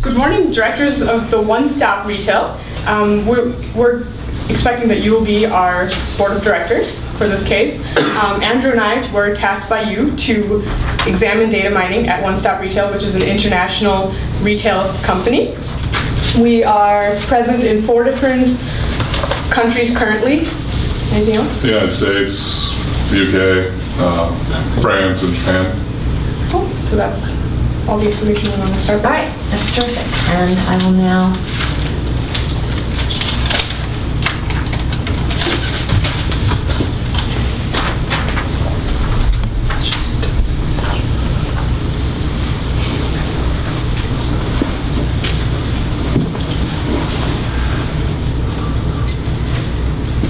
Good morning, directors of the One Stop Retail. We're expecting that you will be our board of directors for this case. Andrew and I were tasked by you to examine data mining at One Stop Retail, which is an international retail company. We are present in 4 different countries currently. Anything else? The United States, the UK, France, and Japan. Cool. So that's all the information we want to start with. All right, that's terrific. And I will now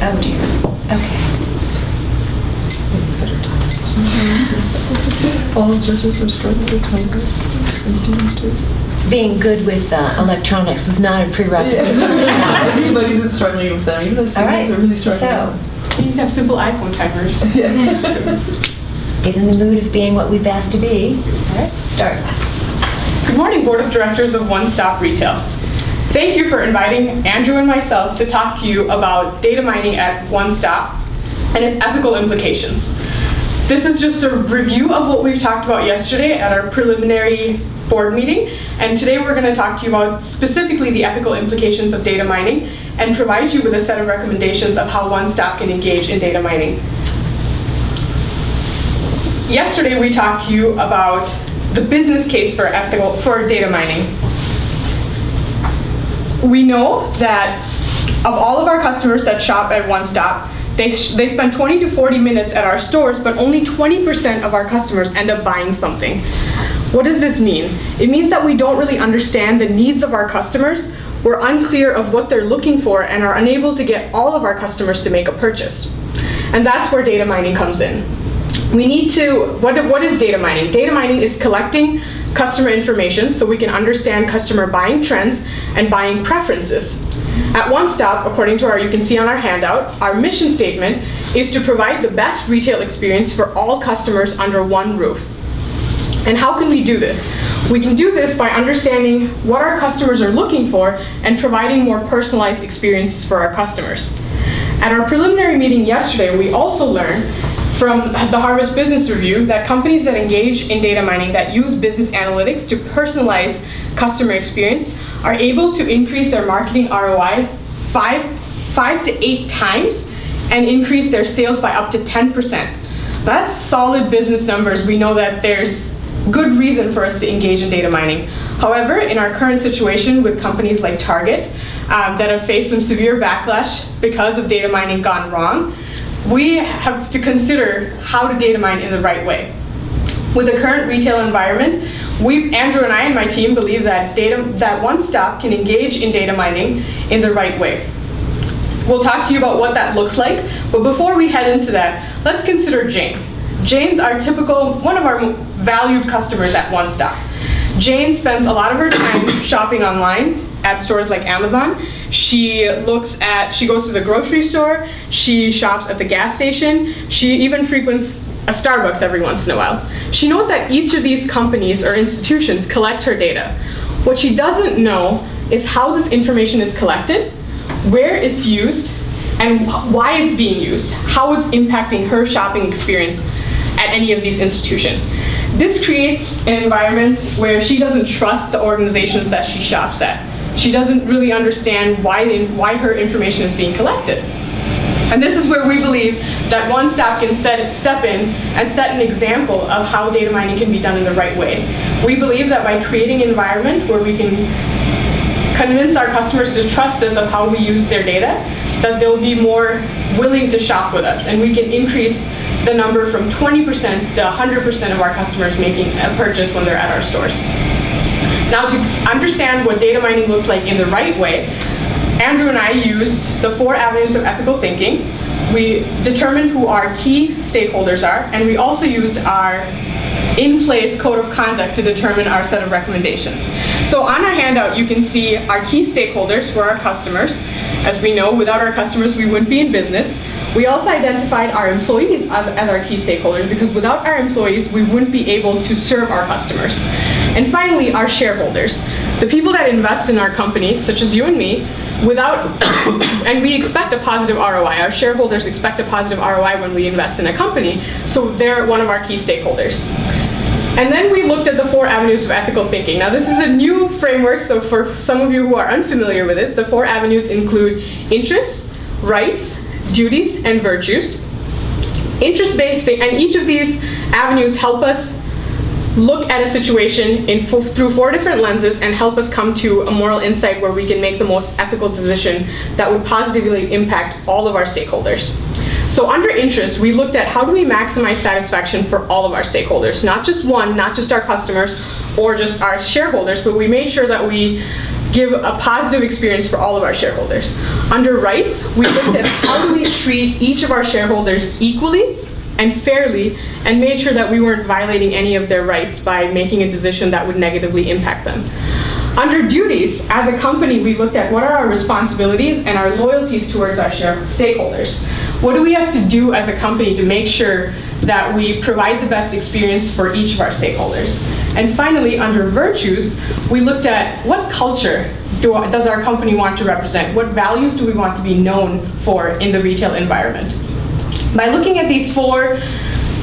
oh dear. Okay. All judges are struggling with timers, and students too. Being good with electronics was not a prerequisite. Everybody's been struggling with them. Even the students are really struggling. So, You need to have simple iPhone timers. get in the mood of being what we've asked to be. All right. Start. Good morning, Board of Directors of One Stop Retail. Thank you for inviting Andrew and myself to talk to you about data mining at One Stop and its ethical implications. This is just a review of what we've talked about yesterday at our preliminary board meeting, and today we're going to talk to you about specifically the ethical implications of data mining and provide you with a set of recommendations of how One Stop can engage in data mining. Yesterday we talked to you about the business case for data mining. We know that of all of our customers that shop at One Stop, they spend 20 to 40 minutes at our stores, but only 20% of our customers end up buying something. What does this mean? It means that we don't really understand the needs of our customers, we're unclear of what they're looking for, and are unable to get all of our customers to make a purchase. And that's where data mining comes in. We need to, what is data mining? Data mining is collecting customer information so we can understand customer buying trends and buying preferences. At One Stop, according to you can see on our handout, our mission statement is to provide the best retail experience for all customers under one roof. And how can we do this? We can do this by understanding what our customers are looking for and providing more personalized experiences for our customers. At our preliminary meeting yesterday, we also learned from the Harvest Business Review that companies that engage in data mining that use business analytics to personalize customer experience are able to increase their marketing ROI 5 to 8 times and increase their sales by up to 10%. That's solid business numbers. We know that there's good reason for us to engage in data mining. However, in our current situation with companies like Target that have faced some severe backlash because of data mining gone wrong, we have to consider how to data mine in the right way. With the current retail environment, Andrew and I and my team believe that One Stop can engage in data mining in the right way. We'll talk to you about what that looks like, but before we head into that, let's consider Jane. Jane's one of our valued customers at One Stop. Jane spends a lot of her time shopping online at stores like Amazon. She goes to the grocery store, she shops at the gas station, she even frequents a Starbucks every once in a while. She knows that each of these companies or institutions collect her data. What she doesn't know is how this information is collected, where it's used, and why it's being used, how it's impacting her shopping experience at any of these institutions. This creates an environment where she doesn't trust the organizations that she shops at. She doesn't really understand why her information is being collected. And this is where we believe that One Stop can step in and set an example of how data mining can be done in the right way. We believe that by creating an environment where we can convince our customers to trust us of how we use their data, that they'll be more willing to shop with us, and we can increase the number from 20% to 100% of our customers making a purchase when they're at our stores. Now, to understand what data mining looks like in the right way, Andrew and I used the 4 avenues of ethical thinking. We determined who our key stakeholders are, and we also used our in-place code of conduct to determine our set of recommendations. So on our handout, you can see our key stakeholders who are our customers. As we know, without our customers, we wouldn't be in business. We also identified our employees as our key stakeholders, because without our employees, we wouldn't be able to serve our customers. And finally, our shareholders, the people that invest in our company, such as you and me, and we expect a positive ROI. Our shareholders expect a positive ROI when we invest in a company, so they're one of our key stakeholders. And then we looked at the 4 avenues of ethical thinking. Now, this is a new framework, so for some of you who are unfamiliar with it, the 4 avenues include interests, rights, duties, and virtues. Interest-based, and each of these avenues help us look at a situation through 4 different lenses and help us come to a moral insight where we can make the most ethical decision that would positively impact all of our stakeholders. So under interest, we looked at how do we maximize satisfaction for all of our stakeholders, not just one, not just our customers or just our shareholders, but we made sure that we give a positive experience for all of our shareholders. Under rights, we looked at how do we treat each of our shareholders equally and fairly, and made sure that we weren't violating any of their rights by making a decision that would negatively impact them. Under duties, as a company, we looked at what are our responsibilities and our loyalties towards our stakeholders. What do we have to do as a company to make sure that we provide the best experience for each of our stakeholders? And finally, under virtues, we looked at what culture does our company want to represent? What values do we want to be known for in the retail environment? By looking at these 4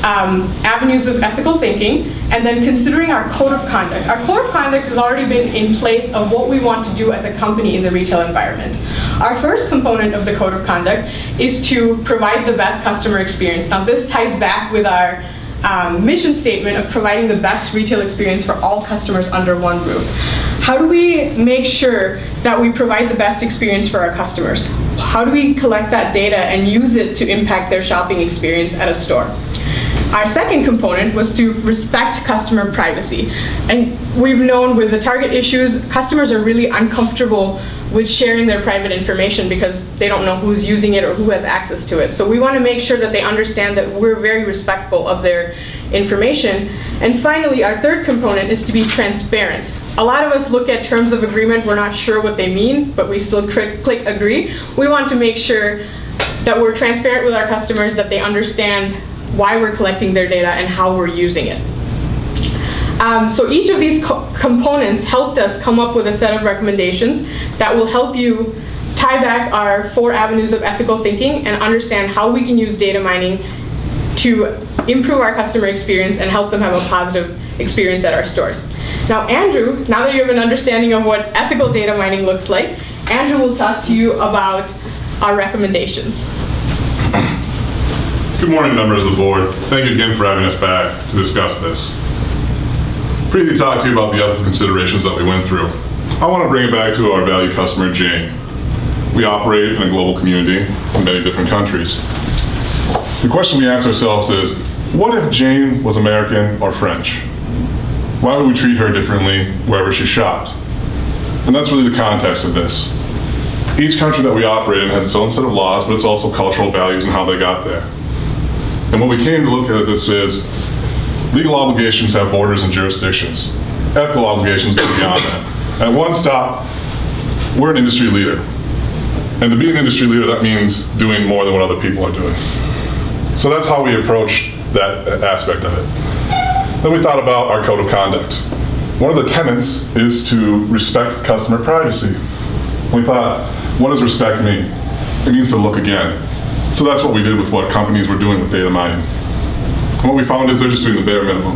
avenues of ethical thinking, and then considering our code of conduct. Our code of conduct has already been in place of what we want to do as a company in the retail environment. Our first component of the code of conduct is to provide the best customer experience. Now, this ties back with our mission statement of providing the best retail experience for all customers under one roof. How do we make sure that we provide the best experience for our customers? How do we collect that data and use it to impact their shopping experience at a store? Our second component was to respect customer privacy. And we've known with the Target issues, customers are really uncomfortable with sharing their private information because they don't know who's using it or who has access to it. So we want to make sure that they understand that we're very respectful of their information. And finally, our third component is to be transparent. A lot of us look at terms of agreement, we're not sure what they mean, but we still click agree. We want to make sure that we're transparent with our customers, that they understand why we're collecting their data and how we're using it. So each of these components helped us come up with a set of recommendations that will help you tie back our 4 avenues of ethical thinking and understand how we can use data mining to improve our customer experience and help them have a positive experience at our stores. Now, Andrew, now that you have an understanding of what ethical data mining looks like, Andrew will talk to you about our recommendations. Good morning, members of the board. Thank you again for having us back to discuss this. Pretty to talk to you about the ethical considerations that we went through. I want to bring it back to our valued customer, Jane. We operate in a global community in many different countries. The question we ask ourselves is, what if Jane was American or French? Why would we treat her differently wherever she shopped? And that's really the context of this. Each country that we operate in has its own set of laws, but it's also cultural values and how they got there. And what we came to look at this is, legal obligations have borders and jurisdictions. Ethical obligations go beyond that. At One Stop, we're an industry leader. And to be an industry leader, that means doing more than what other people are doing. So that's how we approach that aspect of it. Then we thought about our code of conduct. One of the tenets is to respect customer privacy. We thought, what does respect mean? It means to look again. So that's what we did with what companies were doing with data mining. And what we found is they're just doing the bare minimum.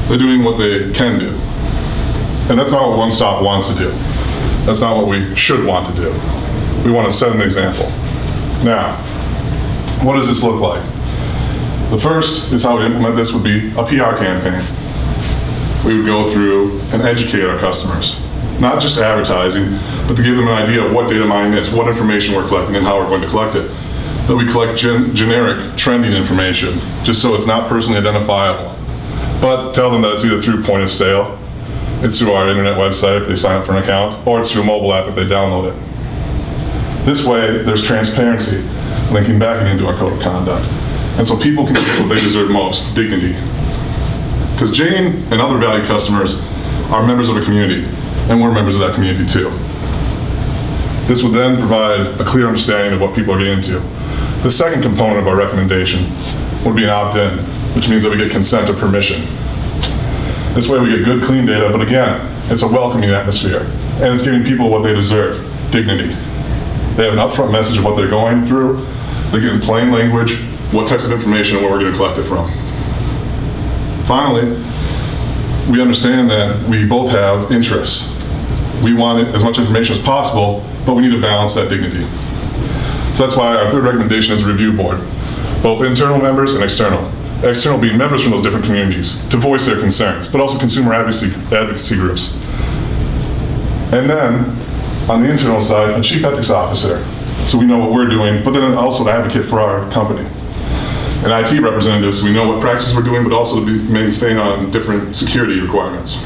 They're doing what they can do. And that's not what One Stop wants to do. That's not what we should want to do. We want to set an example. Now, what does this look like? The first is how we implement this would be a PR campaign. We would go through and educate our customers. Not just advertising, but to give them an idea of what data mining is, what information we're collecting, and how we're going to collect it. That we collect generic trending information, just so it's not personally identifiable. But tell them that it's either through point of sale, it's through our internet website if they sign up for an account, or it's through a mobile app if they download it. This way, there's transparency, linking back into our code of conduct. And so people can get what they deserve most, dignity. Because Jane and other valued customers are members of a community, and we're members of that community too. This would then provide a clear understanding of what people are getting into. The second component of our recommendation would be an opt-in, which means that we get consent or permission. This way we get good, clean data, but again, it's a welcoming atmosphere, and it's giving people what they deserve, dignity. They have an upfront message of what they're going through. They get in plain language what types of information and where we're going to collect it from. Finally, we understand that we both have interests. We want as much information as possible, but we need to balance that dignity. So that's why our third recommendation is a review board, both internal members and external. External being members from those different communities to voice their concerns, but also consumer advocacy groups. And then, on the internal side, a chief ethics officer, so we know what we're doing, but then also an advocate for our company. And IT representatives, so we know what practices we're doing, but also to be staying on different security requirements.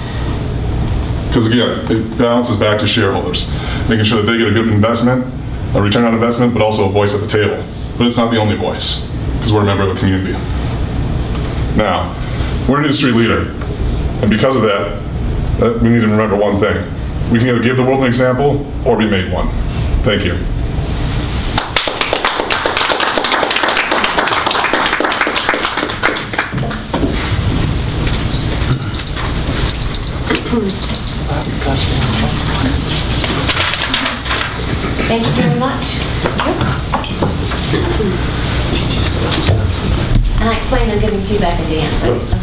Because again, it balances back to shareholders, making sure that they get a good investment, a return on investment, but also a voice at the table. But it's not the only voice, because we're a member of a community. Now, we're an industry leader, and because of that, we need to remember one thing. We can either give the world an example, or be made one. Thank you. Thank you very much. And I explained I'm giving feedback at the end, right?